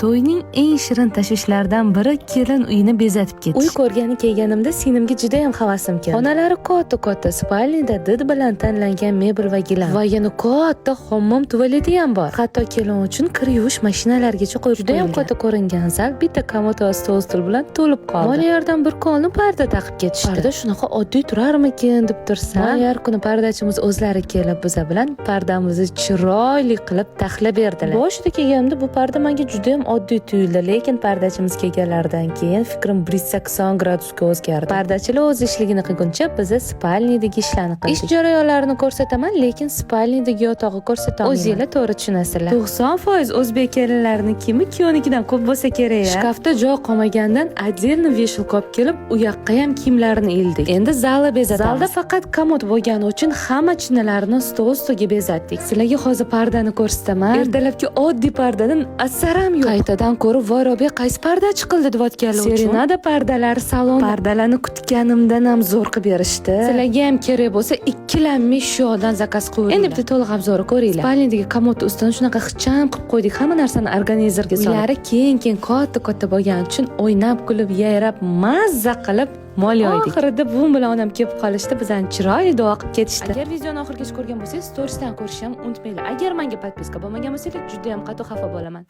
To'yning eng shirin tashvishlaridan biri kelin uyini bezatib ketish. Uy ko'rgani kelganimda singlimga juda ham havasim keldi. Xonalari katta, spalnida did bilan tanlangan mebel va gilam va yana katta hammom tualeti ham bor. Hatto kelin uchun kir yuvish mashinalarigacha qo'yib juda ham katta ko'ringan zal bitta komod va stol bilan to'lib qoldi. Moliyadan bir konni parda taqib ketishdi. Parda shunaqa oddiy turarmikin deb tursam, moliyar kuni pardachimiz o'zlari kelib biza bilan pardamizni chiroyli qilib taxlab berdilar. Boshida kelganimda bu parda menga juda ham oddiy tuyuldi, lekin pardachimiz kelganlaridan keyin fikrim 180 gradusga o'zgardi. Pardachilar o'z ishligini qilguncha biz spalnidagi ishlarni qildik. Ish jarayonlarini ko'rsataman, lekin spalnidagi yotog'i ko'rsataman. O'zingizlar to'g'ri tushunasizlar. 90% o'zbek kelinlarining kiyimi kuyovnikidan ko'p bo'lsa kerak. Shkafda joy qolmagandan отдельно вешалка olib kelib, u yoqqa ham kiyimlarini ildik. Endi zalni bezatamiz. Zalda faqat komod bo'lgani uchun hamma chinalarni stol-ustiga bezatdik. Sizlarga hozir pardani ko'rsataman. Ertalabki oddiy pardadan asaram yo'q. Qaytadan ko'rib, voy Robiya qaysi parda chiqildi deyotganlar uchun. Serenada pardalari salon. Pardalarni kutganimdan ham zo'r qilib berishdi. Sizlarga ham kerak bo'lsa, ikkilanmay shu yo'ldan zakaz qilib. Endi bitta to'liq obzori ko'ringlar. Spalnidagi komod ustidan shunaqa ixcham qilib qo'ydik. Hamma narsani organizerga solib. Uylari keng katta bo'lgani uchun o'ynab, kulib, yayrab, mazza qilib moliya oydik. Oxirida buvim bilan onam kelib qolishdi, bizani chiroyli duo qilib ketishdi. Agar videoni oxirigacha ko'rgan bo'lsangiz, storiesdan ko'rishni ham unutmanglar. Agar menga podpiska bo'lmagan bo'lsangiz, juda ham qattiq xafa bo'laman.